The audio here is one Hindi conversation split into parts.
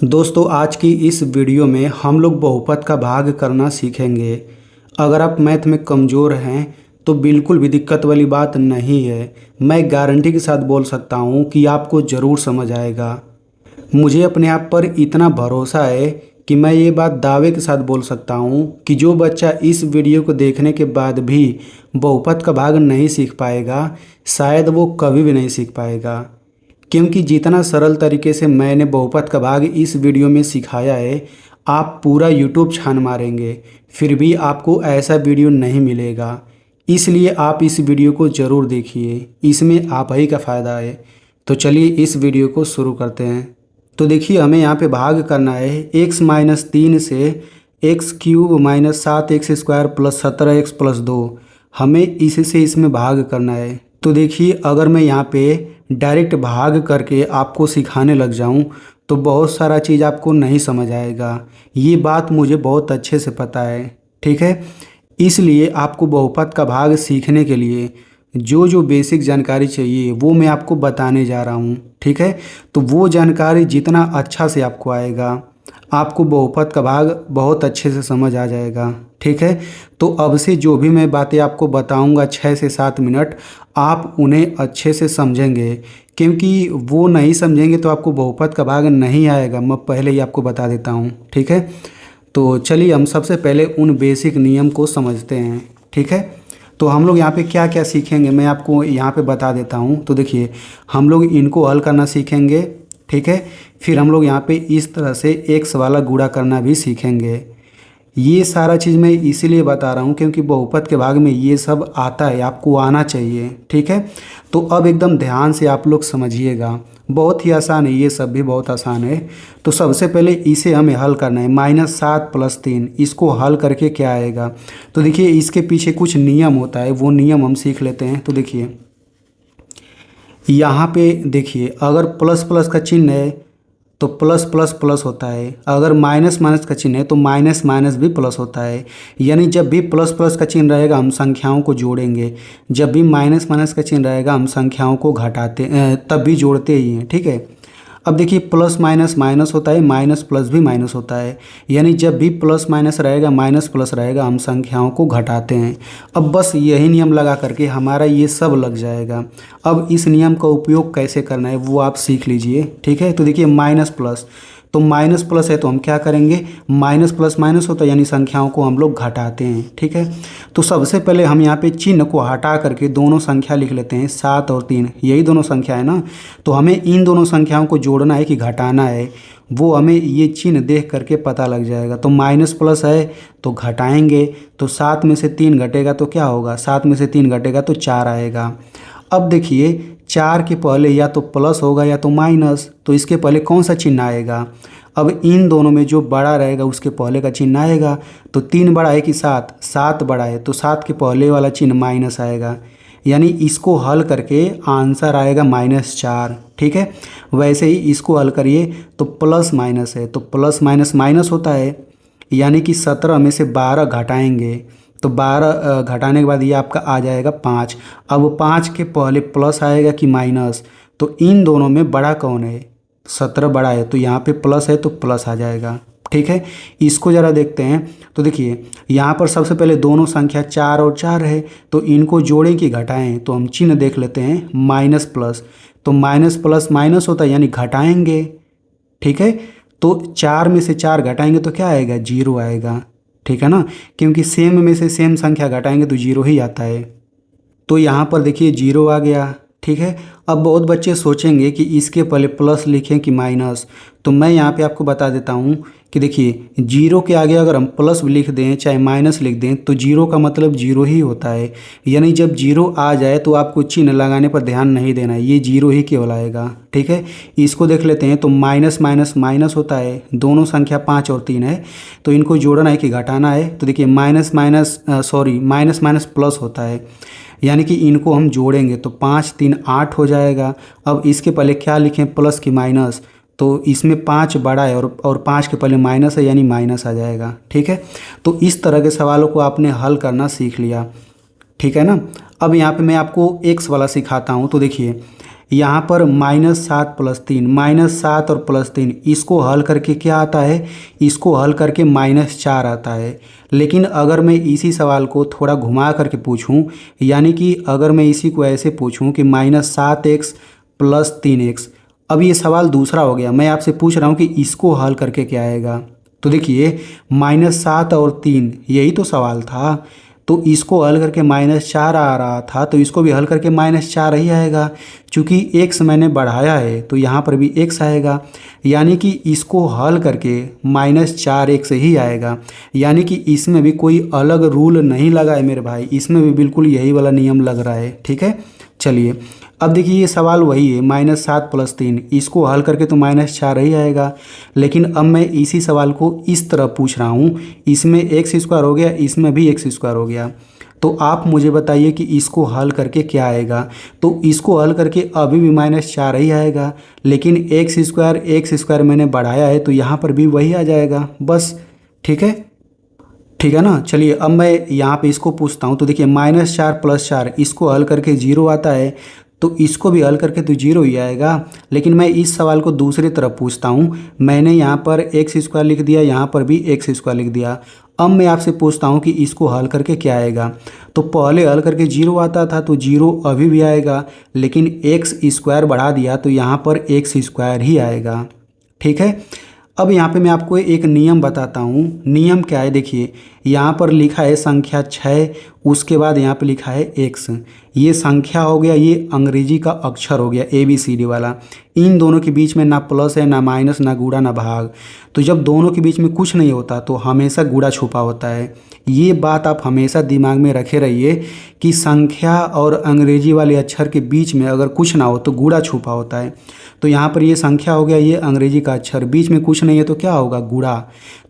दोस्तों आज की इस वीडियो में हम लोग बहुपद का भाग करना सीखेंगे। अगर आप मैथ में कमज़ोर हैं तो बिल्कुल भी दिक्कत वाली बात नहीं है। मैं गारंटी के साथ बोल सकता हूँ कि आपको ज़रूर समझ आएगा। मुझे अपने आप पर इतना भरोसा है कि मैं ये बात दावे के साथ बोल सकता हूँ कि जो बच्चा इस वीडियो को देखने के बाद भी बहुपद का भाग नहीं सीख पाएगा, शायद वो कभी भी नहीं सीख पाएगा। क्योंकि जितना सरल तरीके से मैंने बहुपद का भाग इस वीडियो में सिखाया है, आप पूरा यूट्यूब छान मारेंगे फिर भी आपको ऐसा वीडियो नहीं मिलेगा। इसलिए आप इस वीडियो को ज़रूर देखिए, इसमें आप ही का फ़ायदा है। तो चलिए इस वीडियो को शुरू करते हैं। तो देखिए हमें यहाँ पे भाग करना है x-3 से x³ - 7x² + 17x + 2। हमें इससे इसमें भाग करना है। तो देखिए अगर मैं यहाँ पे डायरेक्ट भाग करके आपको सिखाने लग जाऊँ तो बहुत सारा चीज़ आपको नहीं समझ आएगा। ये बात मुझे बहुत अच्छे से पता है, ठीक है। इसलिए आपको बहुपद का भाग सीखने के लिए जो जो बेसिक जानकारी चाहिए वो मैं आपको बताने जा रहा हूँ, ठीक है। तो वो जानकारी जितना अच्छा से आपको आएगा, आपको बहुपद का भाग बहुत अच्छे से समझ आ जाएगा, ठीक है। तो अब से जो भी मैं बातें आपको बताऊंगा 6 से 7 मिनट, आप उन्हें अच्छे से समझेंगे। क्योंकि वो नहीं समझेंगे तो आपको बहुपद का भाग नहीं आएगा, मैं पहले ही आपको बता देता हूँ, ठीक है। तो चलिए हम सबसे पहले उन बेसिक नियम को समझते हैं, ठीक है। तो हम लोग यहाँ पे क्या क्या सीखेंगे मैं आपको यहाँ पे बता देता हूँ। तो देखिए हम लोग इनको हल करना सीखेंगे, ठीक है। फिर हम लोग यहाँ पे इस तरह से एक्स वाला गुणा करना भी सीखेंगे। ये सारा चीज़ मैं इसीलिए बता रहा हूँ क्योंकि बहुपद के भाग में ये सब आता है, आपको आना चाहिए, ठीक है। तो अब एकदम ध्यान से आप लोग समझिएगा, बहुत ही आसान है, ये सब भी बहुत आसान है। तो सबसे पहले इसे हमें हल करना है, -7 + 3। इसको हल करके क्या आएगा, तो देखिए इसके पीछे कुछ नियम होता है, वो नियम हम सीख लेते हैं। तो देखिए यहाँ पे देखिए अगर प्लस प्लस का चिन्ह है तो प्लस प्लस प्लस होता है, अगर माइनस माइनस का चिन्ह है तो माइनस माइनस भी प्लस होता है। यानी जब भी प्लस प्लस का चिन्ह रहेगा हम संख्याओं को जोड़ेंगे, जब भी माइनस माइनस का चिन्ह रहेगा हम संख्याओं को घटाते तब भी जोड़ते ही हैं, ठीक है। अब देखिए प्लस माइनस माइनस होता है, माइनस प्लस भी माइनस होता है। यानी जब भी प्लस माइनस रहेगा माइनस प्लस रहेगा हम संख्याओं को घटाते हैं। अब बस यही नियम लगा करके हमारा ये सब लग जाएगा। अब इस नियम का उपयोग कैसे करना है वो आप सीख लीजिए, ठीक है। तो देखिए माइनस प्लस, तो माइनस प्लस है तो हम क्या करेंगे, माइनस प्लस माइनस होता है यानी संख्याओं को हम लोग घटाते हैं, ठीक है। तो सबसे पहले हम यहाँ पे चिन्ह को हटा करके दोनों संख्या लिख लेते हैं, 7 और 3, यही दोनों संख्या है ना। तो हमें इन दोनों संख्याओं को जोड़ना है कि घटाना है, वो हमें ये चिन्ह देख करके पता लग जाएगा। तो माइनस प्लस है तो घटाएंगे, तो 7 में से 3 घटेगा तो क्या होगा, 7 में से 3 घटेगा तो 4 आएगा। अब देखिए 4 के पहले या तो प्लस होगा या तो माइनस, तो इसके पहले कौन सा चिन्ह आएगा, अब इन दोनों में जो बड़ा रहेगा उसके पहले का चिन्ह आएगा। तो 3 बड़ा है कि 7, 7 बड़ा है तो 7 के पहले वाला चिन्ह माइनस आएगा। यानी इसको हल करके आंसर आएगा -4, ठीक है। वैसे ही इसको हल करिए तो प्लस माइनस है तो प्लस माइनस माइनस होता है, यानी कि 17 में से 12 घटाएंगे तो 12 घटाने के बाद ये आपका आ जाएगा 5। अब 5 के पहले प्लस आएगा कि माइनस, तो इन दोनों में बड़ा कौन है, 17 बड़ा है तो यहाँ पे प्लस है तो प्लस आ जाएगा, ठीक है। इसको ज़रा देखते हैं। तो देखिए यहाँ पर सबसे पहले दोनों संख्या 4 और 4 है तो इनको जोड़ें कि घटाएं, तो हम चिन्ह देख लेते हैं माइनस प्लस, तो माइनस प्लस माइनस होता है यानी घटाएंगे, ठीक है। तो 4 में से 4 घटाएंगे तो क्या आएगा, 0 आएगा, ठीक है ना। क्योंकि सेम में से सेम संख्या घटाएंगे तो 0 ही आता है। तो यहाँ पर देखिए 0 आ गया, ठीक है। अब बहुत बच्चे सोचेंगे कि इसके पहले प्लस लिखें कि माइनस, तो मैं यहाँ पे आपको बता देता हूँ कि देखिए 0 के आगे अगर हम प्लस लिख दें चाहे माइनस लिख दें तो 0 का मतलब 0 ही होता है। यानी जब 0 आ जाए तो आपको चिन्ह लगाने पर ध्यान नहीं देना है, ये 0 ही केवल आएगा, ठीक है। इसको देख लेते हैं तो माइनस माइनस माइनस होता है, दोनों संख्या 5 और 3 है तो इनको जोड़ना है कि घटाना है। तो देखिए माइनस माइनस प्लस होता है, यानी कि इनको हम जोड़ेंगे तो 5 3 8 हो जाएगा। अब इसके पहले क्या लिखें, प्लस की माइनस, तो इसमें 5 बड़ा है और 5 के पहले माइनस है यानी माइनस आ जाएगा, ठीक है। तो इस तरह के सवालों को आपने हल करना सीख लिया, ठीक है ना। अब यहाँ पे मैं आपको एक्स वाला सिखाता हूँ। तो देखिए यहाँ पर -7 + 3, -7 और +3 इसको हल करके क्या आता है, इसको हल करके -4 आता है। लेकिन अगर मैं इसी सवाल को थोड़ा घुमा करके पूछूं, यानी कि अगर मैं इसी को ऐसे पूछूं कि -7x + 3x, अब ये सवाल दूसरा हो गया। मैं आपसे पूछ रहा हूँ कि इसको हल करके क्या आएगा। तो देखिए -7 और 3 यही तो सवाल था, तो इसको हल करके -4 आ रहा था, तो इसको भी हल करके -4 ही आएगा। चूँकि x मैंने बढ़ाया है तो यहाँ पर भी x आएगा, यानी कि इसको हल करके -4x ही आएगा। यानी कि इसमें भी कोई अलग रूल नहीं लगा है मेरे भाई, इसमें भी बिल्कुल यही वाला नियम लग रहा है। ठीक है, चलिए अब देखिए ये सवाल वही है, -7 + 3 इसको हल करके तो -4 ही आएगा। लेकिन अब मैं इसी सवाल को इस तरह पूछ रहा हूँ, इसमें x² हो गया, इसमें भी x² हो गया। तो आप मुझे बताइए कि इसको हल करके क्या आएगा। तो इसको हल करके अभी भी -4 ही आएगा, लेकिन x² मैंने बढ़ाया है तो यहाँ पर भी वही आ जाएगा बस। ठीक है, ठीक है ना। चलिए अब मैं यहाँ पे इसको पूछता हूँ। तो देखिए -4 + 4 इसको हल करके 0 आता है, तो इसको भी हल करके तो 0 ही आएगा। लेकिन मैं इस सवाल को दूसरी तरफ पूछता हूँ। मैंने यहाँ पर x² लिख दिया, यहाँ पर भी x² लिख दिया। अब मैं आपसे पूछता हूँ कि इसको हल करके क्या आएगा। तो पहले हल करके 0 आता था तो 0 अभी भी आएगा, लेकिन x² बढ़ा दिया तो यहाँ पर x² ही आएगा। ठीक है, अब यहाँ पे मैं आपको एक नियम बताता हूँ। नियम क्या है, देखिए यहाँ पर लिखा है संख्या 6, उसके बाद यहाँ पे लिखा है x। ये संख्या हो गया, ये अंग्रेजी का अक्षर हो गया ABCD वाला। इन दोनों के बीच में ना प्लस है, ना माइनस, ना गुणा, ना भाग। तो जब दोनों के बीच में कुछ नहीं होता तो हमेशा गुणा छुपा होता है। ये बात आप हमेशा दिमाग में रखे रहिए कि संख्या और अंग्रेजी वाले अक्षर के बीच में अगर कुछ ना हो तो गुणा छुपा होता है। तो यहाँ पर ये संख्या हो गया, ये अंग्रेजी का अक्षर, बीच में कुछ नहीं है तो क्या होगा, गुणा।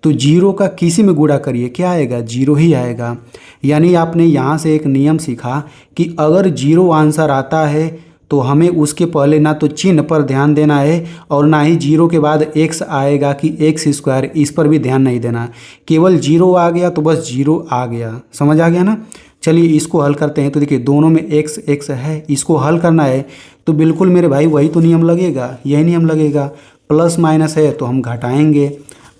तो 0 का किसी में गुणा करिए, क्या आएगा, 0 ही आएगा। यानी आपने यहाँ से एक नियम सीखा कि अगर 0 आंसर आता है तो हमें उसके पहले ना तो चिन्ह पर ध्यान देना है और ना ही 0 के बाद x आएगा कि x², इस पर भी ध्यान नहीं देना। केवल 0 आ गया तो बस 0 आ गया, समझ आ गया ना। चलिए इसको हल करते हैं। तो देखिए दोनों में x है, इसको हल करना है तो बिल्कुल मेरे भाई वही तो नियम लगेगा, यही नियम लगेगा। प्लस माइनस है तो हम घटाएंगे,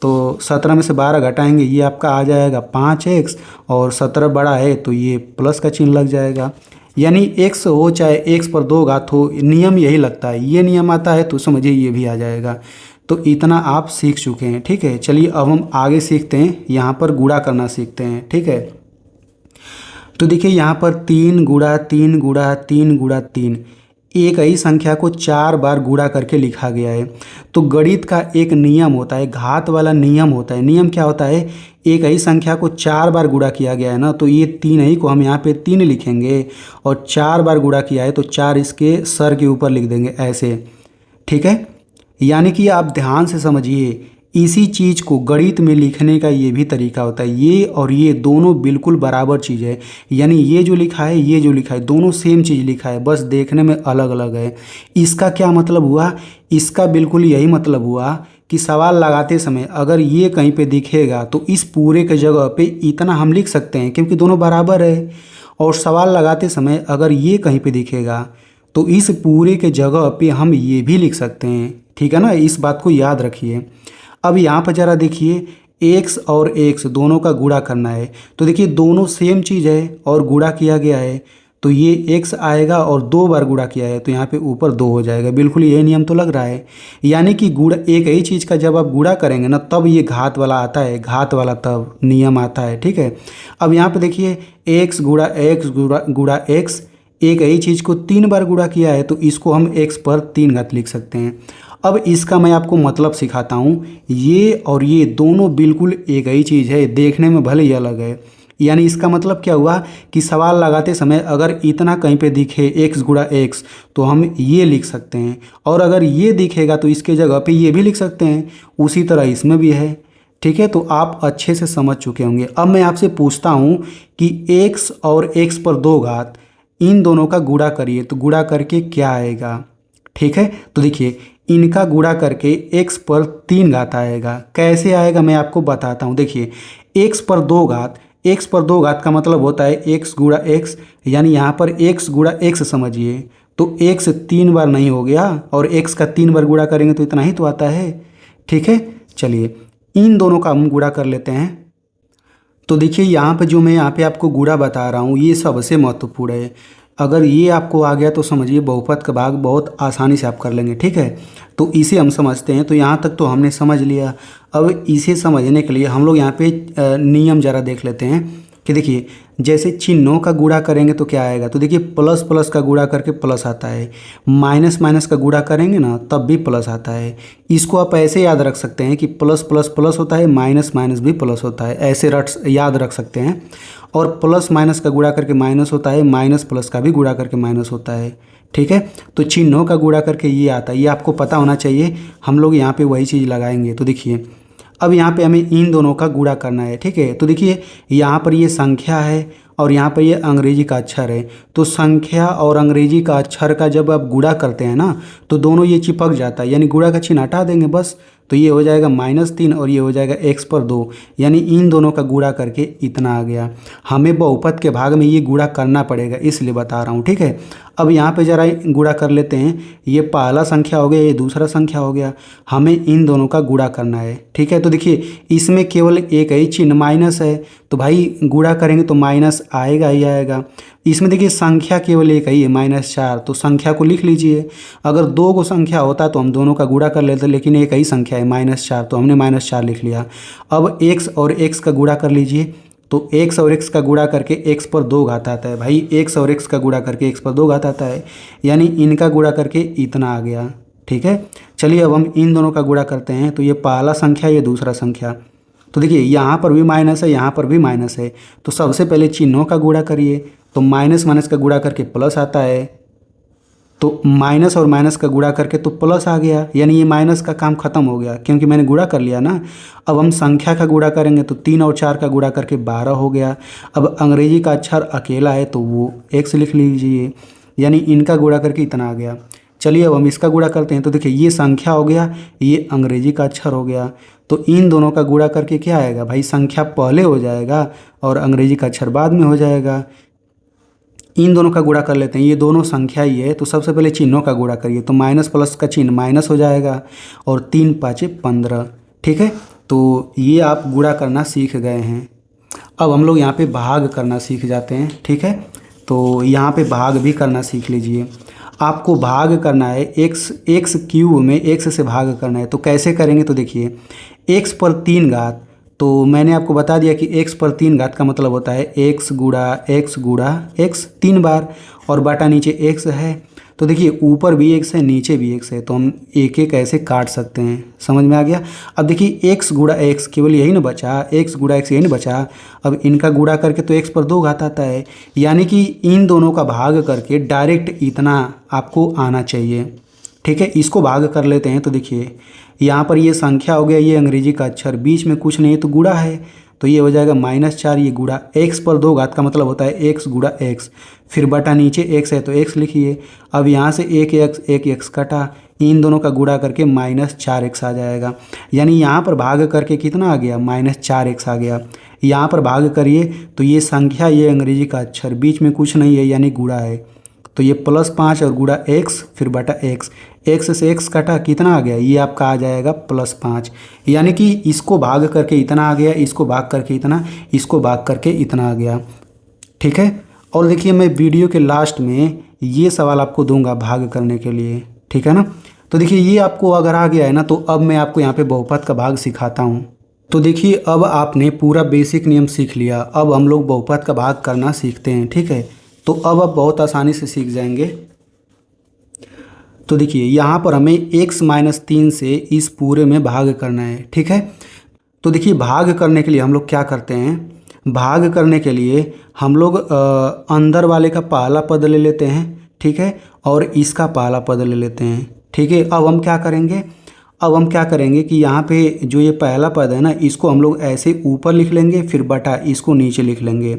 तो 17 में से 12 घटाएंगे, ये आपका आ जाएगा 5x, और 17 बड़ा है तो ये प्लस का चिन्ह लग जाएगा। यानी x हो चाहे x पर 2 घात हो, नियम यही लगता है। ये नियम आता है तो समझिए ये भी आ जाएगा। तो इतना आप सीख चुके हैं। ठीक है, चलिए अब हम आगे सीखते हैं, यहाँ पर गुणा करना सीखते हैं। ठीक है, तो देखिए यहाँ पर 3 गुणा 3 गुणा 3 गुणा 3, एक ही संख्या को 4 बार गुणा करके लिखा गया है। तो गणित का एक नियम होता है, घात वाला नियम होता है। नियम क्या होता है, एक ही संख्या को 4 बार गुणा किया गया है ना, तो ये 3 ही को हम यहाँ पे 3 लिखेंगे, और 4 बार गुणा किया है तो 4 इसके सर के ऊपर लिख देंगे ऐसे। ठीक है, यानी कि आप ध्यान से समझिए, इसी चीज़ को गणित में लिखने का ये भी तरीका होता है। ये और ये दोनों बिल्कुल बराबर चीज़ है, यानी ये जो लिखा है, ये जो लिखा है, दोनों सेम चीज़ लिखा है, बस देखने में अलग अलग है। इसका क्या मतलब हुआ, इसका बिल्कुल यही मतलब हुआ कि सवाल लगाते समय अगर ये कहीं पे दिखेगा तो इस पूरे के जगह पे इतना हम लिख सकते हैं क्योंकि दोनों बराबर है। और सवाल लगाते समय अगर ये कहीं पे दिखेगा तो इस पूरे के जगह पे हम ये भी लिख सकते हैं। ठीक है ना, इस बात को याद रखिए। अब यहाँ पर ज़रा देखिए, x और x दोनों का गुणा करना है। तो देखिए दोनों सेम चीज़ है और गुणा किया गया है, तो ये x आएगा और 2 बार गुणा किया है तो यहाँ पे ऊपर 2 हो जाएगा। बिल्कुल यही नियम तो लग रहा है। यानी कि गुणा, एक ही चीज़ का जब आप गुणा करेंगे ना तब ये घात वाला आता है, घात वाला तब नियम आता है। ठीक है, अब यहाँ पर देखिए x गुणा x गुणा x, एक ही चीज़ को 3 बार गुणा किया है तो इसको हम x पर 3 घात लिख सकते हैं। अब इसका मैं आपको मतलब सिखाता हूँ। ये और ये दोनों बिल्कुल एक ही चीज़ है, देखने में भले ही अलग है। यानी इसका मतलब क्या हुआ कि सवाल लगाते समय अगर इतना कहीं पे दिखे x गुणा x तो हम ये लिख सकते हैं, और अगर ये दिखेगा तो इसके जगह पे ये भी लिख सकते हैं। उसी तरह इसमें भी है। ठीक है, तो आप अच्छे से समझ चुके होंगे। अब मैं आपसे पूछता हूँ कि x और x पर 2 घात, इन दोनों का गुणा करिए तो गुणा करके क्या आएगा। ठीक है, तो देखिए इनका गुणा करके x पर 3 घात आएगा। कैसे आएगा मैं आपको बताता हूँ। देखिए x पर 2 घात, x पर 2 घात का मतलब होता है x गुणा x, यानी यहाँ पर x गुणा x समझिए, तो x 3 बार नहीं हो गया, और x का 3 बार गुणा करेंगे तो इतना ही तो आता है। ठीक है, चलिए इन दोनों का हम गुणा कर लेते हैं। तो देखिए यहाँ पे जो मैं यहाँ पे आपको गुणा बता रहा हूँ ये सबसे महत्वपूर्ण है। अगर ये आपको आ गया तो समझिए बहुपद का भाग बहुत आसानी से आप कर लेंगे। ठीक है, तो इसे हम समझते हैं। तो यहाँ तक तो हमने समझ लिया। अब इसे समझने के लिए हम लोग यहाँ पे नियम ज़रा देख लेते हैं कि देखिए जैसे चिन्हों का गुणा करेंगे तो क्या आएगा। तो देखिए प्लस प्लस का गुणा करके प्लस आता है, माइनस माइनस का गुणा करेंगे ना तब भी प्लस आता है। इसको आप ऐसे याद रख सकते हैं कि प्लस प्लस प्लस होता है, माइनस माइनस भी प्लस होता है, ऐसे याद रख सकते हैं। और प्लस माइनस का गुणा करके माइनस होता है, माइनस प्लस का भी गुणा करके माइनस होता है। ठीक है, तो चिन्हों का गुणा करके ये आता है, ये आपको पता होना चाहिए। हम लोग यहाँ पे वही चीज़ लगाएंगे। तो देखिए अब यहाँ पे हमें इन दोनों का गुणा करना है। ठीक है, तो देखिए यहाँ पर ये संख्या है और यहाँ पर ये अंग्रेजी का अक्षर है। तो संख्या और अंग्रेजी का अक्षर का जब आप गुणा करते हैं ना तो दोनों ये चिपक जाता है, यानी गुणा का चिन्ह हटा देंगे बस। तो ये हो जाएगा -3 और ये हो जाएगा x पर 2, यानी इन दोनों का गुणा करके इतना आ गया। हमें बहुपद के भाग में ये गुणा करना पड़ेगा, इसलिए बता रहा हूँ। ठीक है, अब यहाँ पे ज़रा गुणा कर लेते हैं। ये पहला संख्या हो गया, ये दूसरा संख्या हो गया, हमें इन दोनों का गुणा करना है। ठीक है, तो देखिए इसमें केवल एक ही चिन्ह माइनस है, तो भाई गुणा करेंगे तो माइनस आएगा ही आएगा। इसमें देखिए संख्या केवल एक ही है -4, तो संख्या को लिख लीजिए। अगर 2 को संख्या होता तो हम दोनों का गुणा कर लेते, लेकिन एक ही संख्या है -4, तो हमने -4 लिख लिया। अब x और x का गुणा कर लीजिए। तो x और x का गुणा करके x पर 2 घात आता है। भाई x और x का गुणा करके x पर 2 घात आता है, यानी इनका गुणा करके इतना आ गया। ठीक है, चलिए अब हम इन दोनों का गुणा करते हैं। तो ये पहला संख्या, ये दूसरा संख्या। तो देखिए यहाँ पर भी माइनस है, यहाँ पर भी माइनस है, तो सबसे पहले चिन्हों का गुणा करिए। तो माइनस माइनस का गुणा करके प्लस आता है, तो माइनस और माइनस का गुणा करके तो प्लस आ गया, यानी ये माइनस का काम खत्म हो गया क्योंकि मैंने गुणा कर लिया ना। अब हम संख्या का गुणा करेंगे तो 3 और 4 का गुणा करके 12 हो गया। अब अंग्रेजी का अक्षर अकेला है तो वो x लिख लीजिए, यानी इनका गुणा करके इतना आ गया। चलिए अब हम इसका गुणा करते हैं। तो देखिए ये संख्या हो गया, ये अंग्रेजी का अक्षर हो गया, तो इन दोनों का गुणा करके क्या आएगा भाई, संख्या पहले हो जाएगा और अंग्रेजी का अक्षर बाद में हो जाएगा। इन दोनों का गुणा कर लेते हैं, ये दोनों संख्या ही है, तो सबसे पहले चिन्हों का गुणा करिए। तो माइनस प्लस का चिन्ह माइनस हो जाएगा और 3 5 15। ठीक है, तो ये आप गुणा करना सीख गए हैं। अब हम लोग यहाँ पे भाग करना सीख जाते हैं। ठीक है, तो यहाँ पे भाग भी करना सीख लीजिए। आपको भाग करना है x क्यूब में x से भाग करना है। तो कैसे करेंगे, तो देखिए x पर 3 घात, तो मैंने आपको बता दिया कि x पर 3 घात का मतलब होता है x गुणा x 3 बार, और बटा नीचे x है। तो देखिए ऊपर भी x है, नीचे भी x है, तो हम एक एक ऐसे काट सकते हैं। समझ में आ गया। अब देखिए x गुणा x केवल यही ना बचा, x गुणा x यही ना बचा। अब इनका गुणा करके तो x पर 2 घात आता है, यानी कि इन दोनों का भाग करके डायरेक्ट इतना आपको आना चाहिए। ठीक है, इसको भाग कर लेते हैं। तो देखिए यहाँ पर ये संख्या हो गया, ये अंग्रेजी का अक्षर, बीच में कुछ नहीं तो गुणा है, तो ये हो जाएगा -4, ये गुणा x पर 2 घात का मतलब होता है x गुणा x, फिर बटा नीचे x है तो x लिखिए। अब यहाँ से एक x कटा, इन दोनों का गुणा करके -4x आ जाएगा, यानी यहाँ पर भाग करके कितना आ गया, -4x आ गया। यहाँ पर भाग करिए तो ये संख्या, ये अंग्रेजी का अक्षर, बीच में कुछ नहीं है यानी गुणा है, तो ये +5 और गुणा x फिर बटा x, x से x कटा कितना आ गया, ये आपका आ जाएगा +5, यानी कि इसको भाग करके इतना आ गया, इसको भाग करके इतना, इसको भाग करके इतना आ गया। ठीक है, और देखिए मैं वीडियो के लास्ट में ये सवाल आपको दूंगा भाग करने के लिए। ठीक है ना, तो देखिए ये आपको अगर आ गया है ना, तो अब मैं आपको यहाँ पे बहुपद का भाग सिखाता हूँ। तो देखिए अब आपने पूरा बेसिक नियम सीख लिया, अब हम लोग बहुपद का भाग करना सीखते हैं। ठीक है, तो अब आप बहुत आसानी से सीख जाएंगे। तो देखिए यहाँ पर हमें x-3 से इस पूरे में भाग करना है। ठीक है, तो देखिए भाग करने के लिए हम लोग क्या करते हैं, भाग करने के लिए हम लोग अंदर वाले का पहला पद ले लेते हैं। ठीक है, और इसका पहला पद ले लेते हैं। ठीक है, अब हम क्या करेंगे कि यहाँ पे जो ये पहला पद है ना, इसको हम लोग ऐसे ऊपर लिख लेंगे, फिर बटा इसको नीचे लिख लेंगे।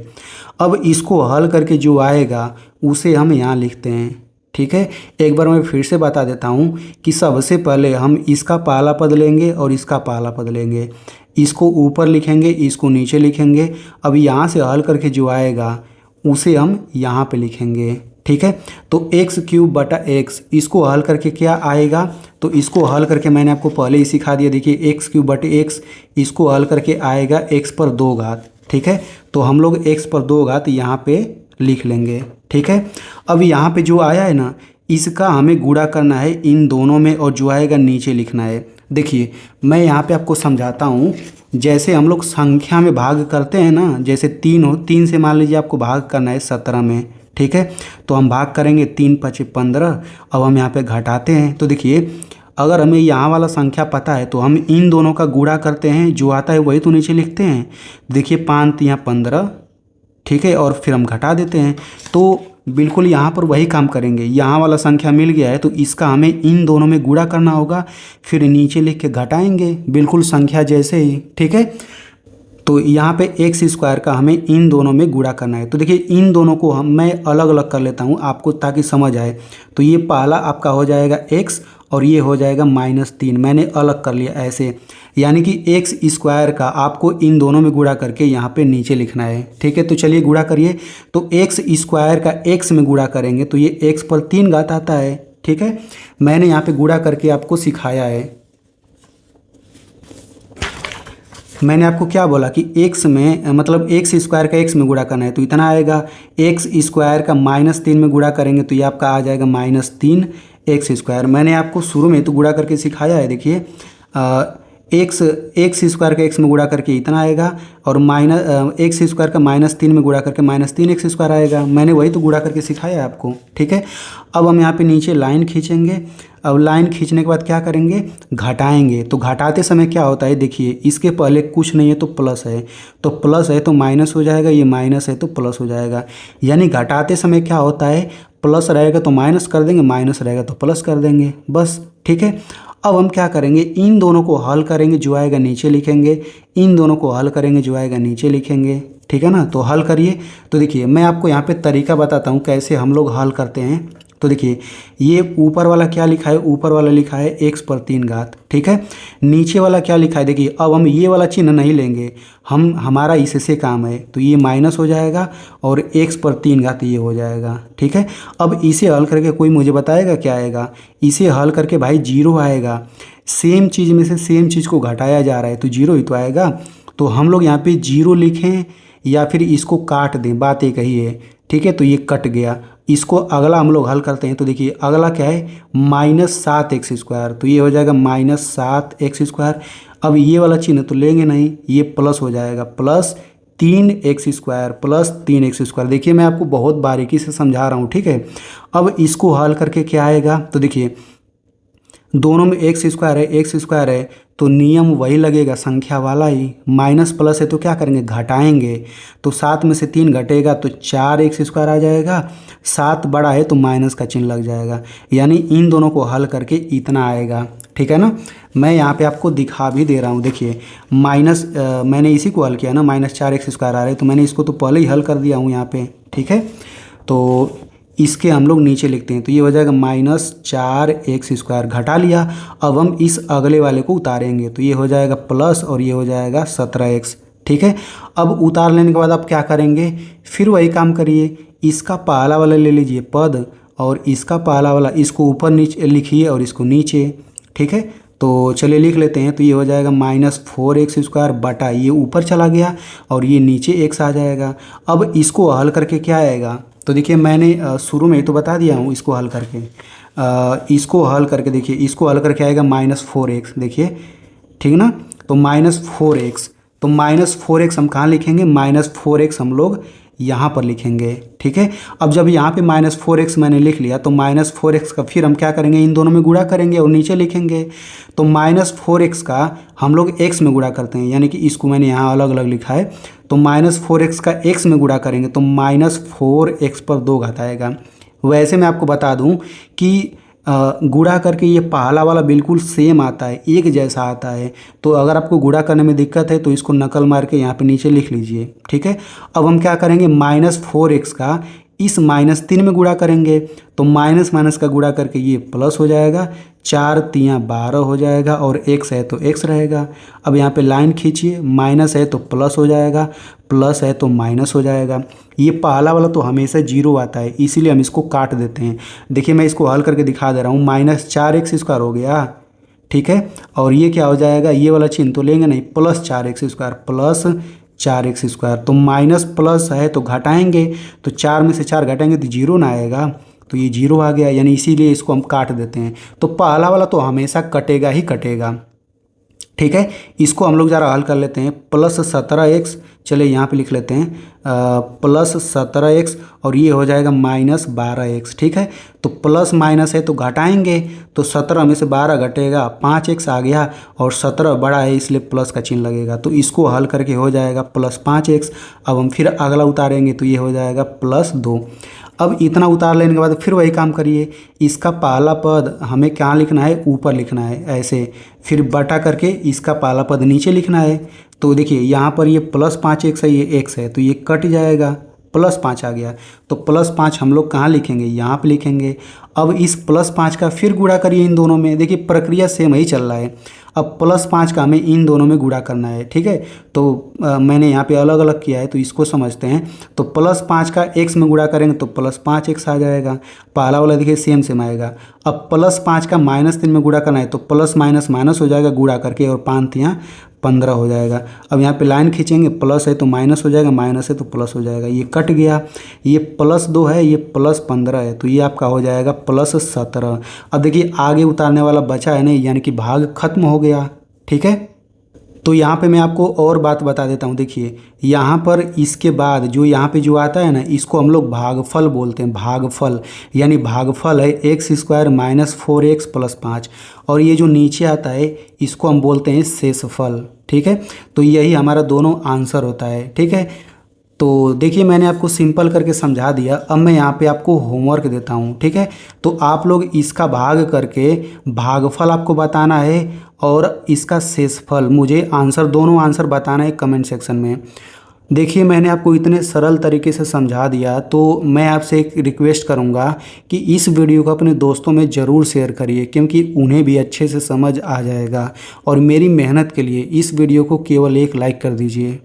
अब इसको हल करके जो आएगा उसे हम यहाँ लिखते हैं। ठीक है, एक बार मैं फिर से बता देता हूँ कि सबसे पहले हम इसका पहला पद लेंगे और इसका पहला पद लेंगे, इसको ऊपर लिखेंगे, इसको नीचे लिखेंगे। अब यहाँ से हल करके जो आएगा उसे हम यहाँ पे लिखेंगे। ठीक है। तो एक्स क्यूब बटा एक्स, इसको हल करके क्या आएगा, तो इसको हल करके मैंने आपको पहले ही सिखा दिया। देखिए एक्स क्यूब बटे एक्स, इसको हल करके आएगा एक्स पर 2 घात, ठीक है। तो हम लोग एक्स पर 2 घात यहाँ पे लिख लेंगे, ठीक है। अब यहाँ पे जो आया है ना, इसका हमें गुणा करना है इन दोनों में, और जो आएगा नीचे लिखना है। देखिए मैं यहाँ पे आपको समझाता हूँ। जैसे हम लोग संख्या में भाग करते हैं ना, जैसे 3 हो, 3 से मान लीजिए आपको भाग करना है 17 में, ठीक है। तो हम भाग करेंगे 3 × 5 = 15। अब हम यहाँ पे घटाते हैं, तो देखिए अगर हमें यहाँ वाला संख्या पता है तो हम इन दोनों का गुणा करते हैं, जो आता है वही तो नीचे लिखते हैं। देखिए 5 × 15, ठीक है, और फिर हम घटा देते हैं। तो बिल्कुल यहाँ पर वही काम करेंगे। यहाँ वाला संख्या मिल गया है तो इसका हमें इन दोनों में गुणा करना होगा, फिर नीचे लिख के घटाएंगे, बिल्कुल संख्या जैसे ही, ठीक है। तो यहाँ पे एक्स स्क्वायर का हमें इन दोनों में गुणा करना है। तो देखिए इन दोनों को मैं अलग अलग कर लेता हूँ आपको, ताकि समझ आए। तो ये पहला आपका हो जाएगा एक्स, और ये हो जाएगा -3, मैंने अलग कर लिया ऐसे। यानी कि एक्स स्क्वायर का आपको इन दोनों में गुणा करके यहाँ पे नीचे लिखना है, ठीक है। तो चलिए गुणा करिए। तो एक्स स्क्वायर का एक्स में गुणा करेंगे तो ये एक्स पर 3 घात आता है, ठीक है। मैंने यहाँ पे गुणा करके आपको सिखाया है। मैंने आपको क्या बोला कि एक्स में मतलब एक्स स्क्वायर का एक्स में गुणा करना है, तो इतना आएगा। एक्स स्क्वायर का -3 में गुणा करेंगे तो ये आपका आ जाएगा -3 एक्स स्क्वायर। मैंने आपको शुरू में तो गुणा करके सिखाया है। देखिए एक्स स्क्वायर का एक्स में गुणा करके इतना आएगा, और एक्स स्क्वायर का -3 में गुणा करके -3 एक्स स्क्वायर आएगा। मैंने वही तो गुणा करके सिखाया है आपको, ठीक है। अब हम यहाँ पे नीचे लाइन खींचेंगे। अब लाइन खींचने के बाद क्या करेंगे, घटाएंगे। तो घटाते समय क्या होता है, देखिए इसके पहले कुछ नहीं है तो प्लस है, तो प्लस है तो माइनस हो जाएगा, ये माइनस है तो प्लस हो जाएगा। यानी घटाते समय क्या होता है, प्लस रहेगा तो माइनस कर देंगे, माइनस रहेगा तो प्लस कर देंगे, बस, ठीक है। अब हम क्या करेंगे, इन दोनों को हल करेंगे, जो आएगा नीचे लिखेंगे। इन दोनों को हल करेंगे, जो आएगा नीचे लिखेंगे, ठीक है ना। तो हल करिए। तो देखिए मैं आपको यहाँ पे तरीका बताता हूँ कैसे हम लोग हल करते हैं। तो देखिए ये ऊपर वाला क्या लिखा है, ऊपर वाला लिखा है एक्स पर 3 घात, ठीक है। नीचे वाला क्या लिखा है, देखिए अब हम ये वाला चिन्ह नहीं लेंगे, हमारा इससे काम है। तो ये माइनस हो जाएगा और एक्स पर 3 घात ये हो जाएगा, ठीक है। अब इसे हल करके कोई मुझे बताएगा क्या आएगा, इसे हल करके भाई 0 आएगा। सेम चीज़ में से सेम चीज़ को घटाया जा रहा है तो 0 ही तो आएगा। तो हम लोग यहाँ पे 0 लिखें या फिर इसको काट दें, बात एक ही है, ठीक है। तो ये कट गया। इसको अगला हम लोग हल करते हैं। तो देखिए अगला क्या है, -7 एक्स स्क्वायर, तो ये हो जाएगा -7 एक्स स्क्वायर। अब ये वाला चिन्ह तो लेंगे नहीं, ये प्लस हो जाएगा, +3 एक्स स्क्वायर, +3 एक्स स्क्वायर। देखिए मैं आपको बहुत बारीकी से समझा रहा हूँ, ठीक है। अब इसको हल करके क्या आएगा, तो देखिए दोनों में एक्स स्क्वायर है तो नियम वही लगेगा, संख्या वाला ही। माइनस प्लस है तो क्या करेंगे, घटाएंगे। तो 7 में से 3 घटेगा तो 4 एक्स स्क्वायर आ जाएगा। 7 बड़ा है तो माइनस का चिन्ह लग जाएगा। यानी इन दोनों को हल करके इतना आएगा, ठीक है ना। मैं यहाँ पे आपको दिखा भी दे रहा हूँ। देखिए मैंने इसी को हल किया ना, -4 एक्स स्क्वायर आ रहा है तो मैंने इसको तो पहले ही हल कर दिया हूँ यहाँ पे, ठीक है। तो इसके हम लोग नीचे लिखते हैं। तो ये हो जाएगा -4 एक्स स्क्वायर, घटा लिया। अब हम इस अगले वाले को उतारेंगे तो ये हो जाएगा प्लस, और ये हो जाएगा 17 एक्स, ठीक है। अब उतार लेने के बाद आप क्या करेंगे, फिर वही काम करिए। इसका पहला वाला ले लीजिए पद, और इसका पहला वाला इसको ऊपर नीचे लिखिए और इसको नीचे, ठीक है। तो चलिए लिख लेते हैं। तो ये हो जाएगा -4 एक्स स्क्वायर बटा, ये ऊपर चला गया और ये नीचे एक्स आ जाएगा। अब इसको हल करके क्या आएगा, तो देखिए मैंने शुरू में तो बता दिया हूँ इसको हल करके। इसको हल करके देखिए, इसको हल करके आएगा -4 एक्स, देखिए ठीक ना। तो -4 एक्स, तो -4 एक्स हम कहाँ लिखेंगे, -4 एक्स हम लोग यहाँ पर लिखेंगे, ठीक है। अब जब यहाँ पे -4 एक्स मैंने लिख लिया तो -4 एक्स का फिर हम क्या करेंगे, इन दोनों में गुणा करेंगे और नीचे लिखेंगे। तो -4 एक्स का हम लोग एक्स में गुणा करते हैं, यानी कि इसको मैंने यहाँ अलग अलग लिखा है। तो -4 एक्स का एक्स में गुणा करेंगे तो -4 एक्स पर 2 घात आएगा। वैसे मैं आपको बता दूँ कि गुणा करके ये पहला वाला बिल्कुल सेम आता है, एक जैसा आता है। तो अगर आपको गुणा करने में दिक्कत है तो इसको नकल मार के यहाँ पे नीचे लिख लीजिए, ठीक है। अब हम क्या करेंगे, -4 एक्स का इस -3 में गुणा करेंगे तो माइनस माइनस का गुणा करके ये प्लस हो जाएगा। 4 तियाँ 12 हो जाएगा और x है तो x रहेगा। अब यहाँ पे लाइन खींचिए, माइनस है तो प्लस हो जाएगा, प्लस है तो माइनस हो जाएगा। ये पहला वाला तो हमेशा जीरो आता है, इसीलिए हम इसको काट देते हैं। देखिए मैं इसको हल करके दिखा दे रहा हूँ, -4x² हो गया, ठीक है। और ये क्या हो जाएगा, ये वाला चिन्ह तो लेंगे नहीं, +4x², +4x²। तो माइनस प्लस है तो घटाएंगे, तो 4 में से 4 घटाएंगे तो जीरो ना आएगा, तो ये जीरो आ गया, यानी इसीलिए इसको हम काट देते हैं। तो पहला वाला तो हमेशा कटेगा ही कटेगा, ठीक है। इसको हम लोग ज़रा हल कर लेते हैं। +17x, चलिए यहाँ पे लिख लेते हैं +17x और ये हो जाएगा -12x, ठीक है। तो प्लस माइनस है तो घटाएंगे, तो 17 में से 12 घटेगा, 5x आ गया और 17 बड़ा है इसलिए प्लस का चिन्ह लगेगा। तो इसको हल करके हो जाएगा +5x। अब हम फिर अगला उतारेंगे तो ये हो जाएगा +2। अब इतना उतार लेने के बाद फिर वही काम करिए, इसका पहला पद हमें कहाँ लिखना है, ऊपर लिखना है ऐसे, फिर बटा करके इसका पहला पद नीचे लिखना है। तो देखिए यहाँ पर ये +5x है, ये x है, तो ये कट जाएगा, +5 आ गया। तो +5 हम लोग कहाँ लिखेंगे, यहाँ पे लिखेंगे। अब इस +5 का फिर गुणा करिए इन दोनों में, देखिए प्रक्रिया सेम ही चल रहा है। अब +5 का हमें इन दोनों में गुणा करना है, ठीक है। तो मैंने यहाँ पे अलग अलग किया है, तो इसको समझते हैं। तो +5 का x में गुणा करेंगे तो +5x आ जाएगा, पहला वाला देखिए सेम सेम आएगा। अब +5 का -3 में गुणा करना है तो प्लस माइनस माइनस हो जाएगा गुणा करके, और 5 तियाँ 15 हो जाएगा। अब यहाँ पे लाइन खींचेंगे, प्लस है तो माइनस हो जाएगा, माइनस है तो प्लस हो जाएगा, ये कट गया। ये +2 है, ये +15 है, तो ये आपका हो जाएगा +17। अब देखिए आगे उतारने वाला बचा है नहीं, यानी कि भाग खत्म हो गया, ठीक है। तो यहाँ पे मैं आपको और बात बता देता हूँ। देखिए यहाँ पर इसके बाद जो यहाँ पे जो आता है ना, इसको हम लोग भागफल बोलते हैं, भागफल। यानी भागफल है x² - 4x + 5, और ये जो नीचे आता है इसको हम बोलते हैं शेषफल, ठीक है। तो यही हमारा दोनों आंसर होता है, ठीक है। तो देखिए मैंने आपको सिंपल करके समझा दिया। अब मैं यहाँ पे आपको होमवर्क देता हूँ, ठीक है। तो आप लोग इसका भाग करके भागफल आपको बताना है और इसका शेषफल, मुझे आंसर, दोनों आंसर बताना है कमेंट सेक्शन में। देखिए मैंने आपको इतने सरल तरीके से समझा दिया, तो मैं आपसे एक रिक्वेस्ट करूंगा कि इस वीडियो को अपने दोस्तों में ज़रूर शेयर करिए, क्योंकि उन्हें भी अच्छे से समझ आ जाएगा। और मेरी मेहनत के लिए इस वीडियो को केवल एक लाइक कर दीजिए।